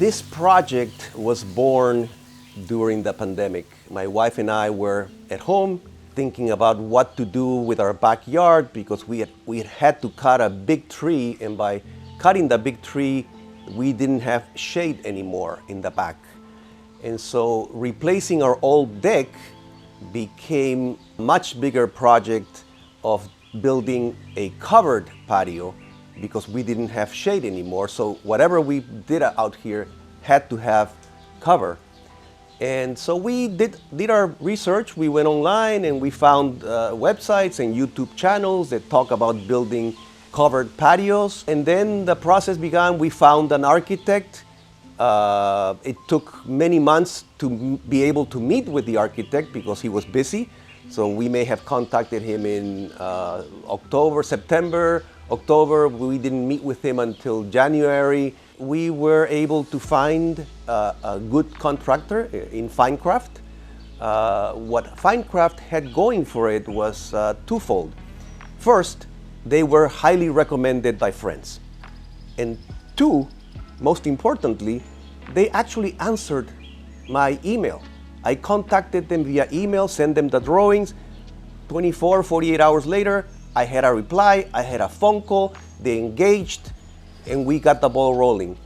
This project was born during the pandemic. My wife and I were at home thinking about what to do with our backyard because we had to cut a big tree, and by cutting the big tree, we didn't have shade anymore in the back. And so replacing our old deck became a much bigger project of building a covered patio because we didn't have shade anymore. So whatever we did out here had to have cover. And so we did our research. We went online and we found websites and YouTube channels that talk about building covered patios. And then the process began. We found an architect. It took many months to be able to meet with the architect because he was busy. So we may have contacted him in September, October. We didn't meet with him until January. We were able to find a good contractor in Finecraft. What Finecraft had going for it was twofold. First, they were highly recommended by friends. And two, most importantly, they actually answered my email. I contacted them via email, sent them the drawings. 48 hours later, I had a reply, I had a phone call, they engaged, and we got the ball rolling.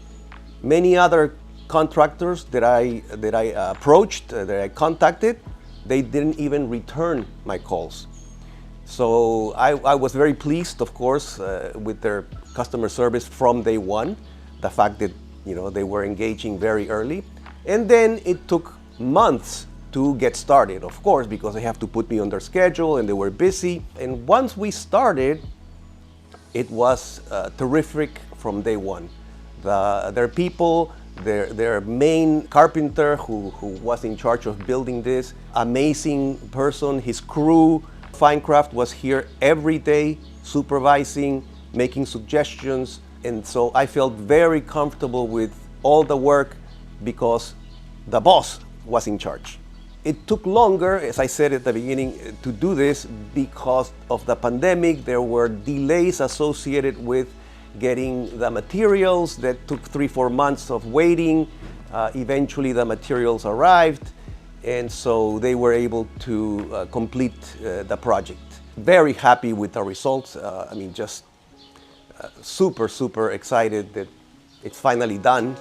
Many other contractors that I approached, that I contacted, they didn't even return my calls. So I was very pleased, of course, with their customer service from day one. The fact that they were engaging very early. And then it took months to get started, of course, because they have to put me on their schedule and they were busy. And once we started, it was terrific from day one. Their people, their main carpenter who was in charge of building this, amazing person, his crew. Finecraft was here every day, supervising, making suggestions. And so I felt very comfortable with all the work because the boss was in charge. It took longer, as I said at the beginning, to do this because of the pandemic. There were delays associated with getting the materials that took 3-4 months of waiting. Eventually the materials arrived, and so they were able to complete the project. Very happy with the results. Just super excited that it's finally done.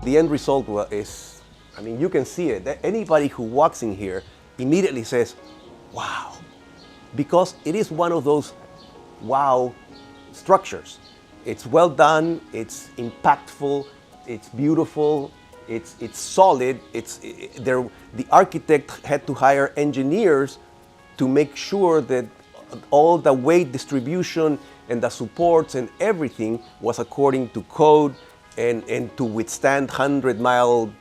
The end result is, you can see it. Anybody who walks in here immediately says, wow, because it is one of those wow structures. It's well done, it's impactful, it's beautiful, it's solid. The architect had to hire engineers to make sure that all the weight distribution and the supports and everything was according to code and to withstand 100-mile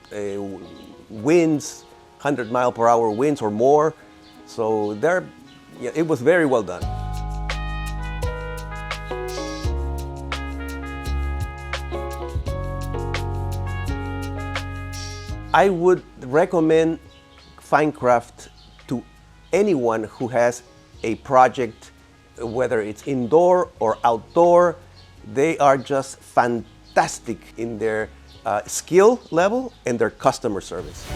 winds, 100-mile-per-hour winds or more. So it was very well done. I would recommend Finecraft to anyone who has a project, whether it's indoor or outdoor. They are just fantastic in their skill level and their customer service.